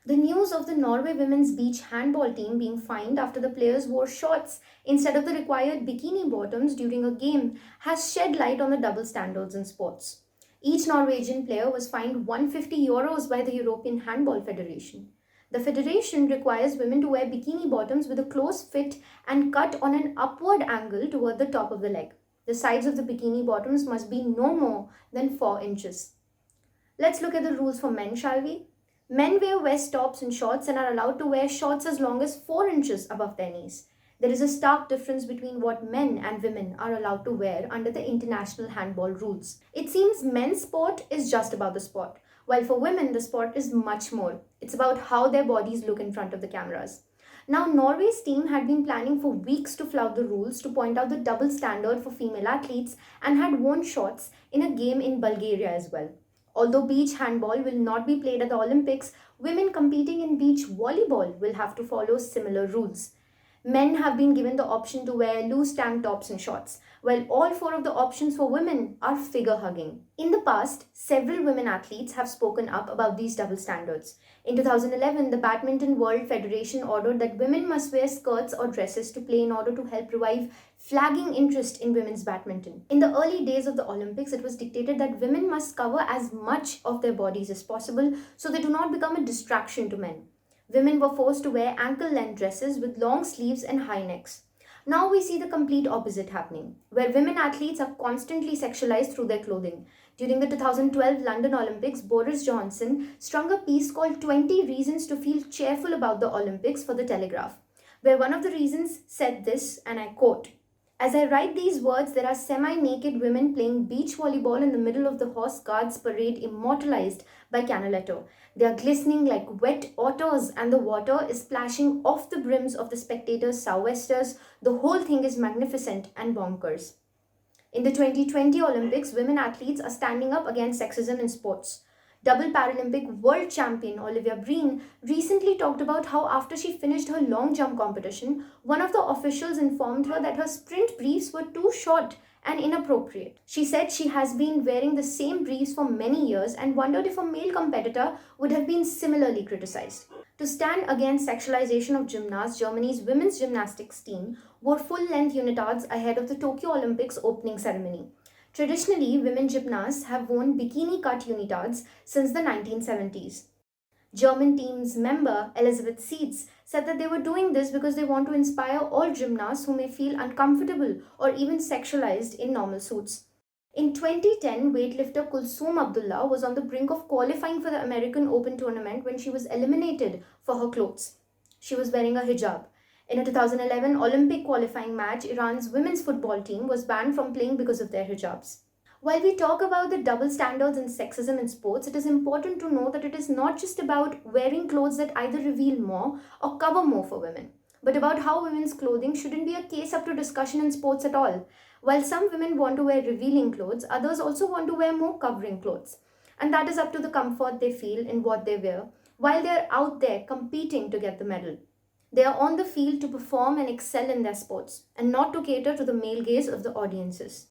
The news of the Norway women's beach handball team being fined after the players wore shorts instead of the required bikini bottoms during a game has shed light on the double standards in sports. Each Norwegian player was fined 150 euros by the European Handball Federation. The federation requires women to wear bikini bottoms with a close fit and cut on an upward angle toward the top of the leg. The sides of the bikini bottoms must be no more than 4 inches. Let's look at the rules for men, shall we? Men wear vest tops and shorts and are allowed to wear shorts as long as 4 inches above their knees. There is a stark difference between what men and women are allowed to wear under the international handball rules. It seems men's sport is just about the sport, while for women the sport is much more. It's about how their bodies look in front of the cameras. Now, Norway's team had been planning for weeks to flout the rules to point out the double standard for female athletes and had worn shorts in a game in Bulgaria as well. Although beach handball will not be played at the Olympics, women competing in beach volleyball will have to follow similar rules. Men have been given the option to wear loose tank tops and shorts, while all four of the options for women are figure hugging. In the past, several women athletes have spoken up about these double standards. In 2011, the Badminton World Federation ordered that women must wear skirts or dresses to play in order to help revive flagging interest in women's badminton. In the early days of the Olympics, it was dictated that women must cover as much of their bodies as possible so they do not become a distraction to men. Women were forced to wear ankle-length dresses with long sleeves and high necks. Now we see the complete opposite happening, where women athletes are constantly sexualized through their clothing. During the 2012 London Olympics, Boris Johnson strung a piece called 20 Reasons to Feel Cheerful About the Olympics for the Telegraph, where one of the reasons said this, and I quote, "As I write these words, there are semi-naked women playing beach volleyball in the middle of the Horse Guards parade immortalized by Canaletto. They are glistening like wet otters and the water is splashing off the brims of the spectators' sou'westers. The whole thing is magnificent and bonkers." In the 2020 Olympics, women athletes are standing up against sexism in sports. Double Paralympic world champion Olivia Breen recently talked about how after she finished her long jump competition, one of the officials informed her that her sprint briefs were too short and inappropriate. She said she has been wearing the same briefs for many years and wondered if a male competitor would have been similarly criticized. To stand against sexualization of gymnasts, Germany's women's gymnastics team wore full-length unitards ahead of the Tokyo Olympics opening ceremony. Traditionally, women gymnasts have worn bikini-cut unitards since the 1970s. German team's member Elizabeth Seitz said that they were doing this because they want to inspire all gymnasts who may feel uncomfortable or even sexualized in normal suits. In 2010, weightlifter Kulsoom Abdullah was on the brink of qualifying for the American Open tournament when she was eliminated for her clothes. She was wearing a hijab. In a 2011 Olympic qualifying match, Iran's women's football team was banned from playing because of their hijabs. While we talk about the double standards and sexism in sports, it is important to know that it is not just about wearing clothes that either reveal more or cover more for women, but about how women's clothing shouldn't be a case up to discussion in sports at all. While some women want to wear revealing clothes, others also want to wear more covering clothes. And that is up to the comfort they feel in what they wear while they're out there competing to get the medal. They are on the field to perform and excel in their sports and not to cater to the male gaze of the audiences.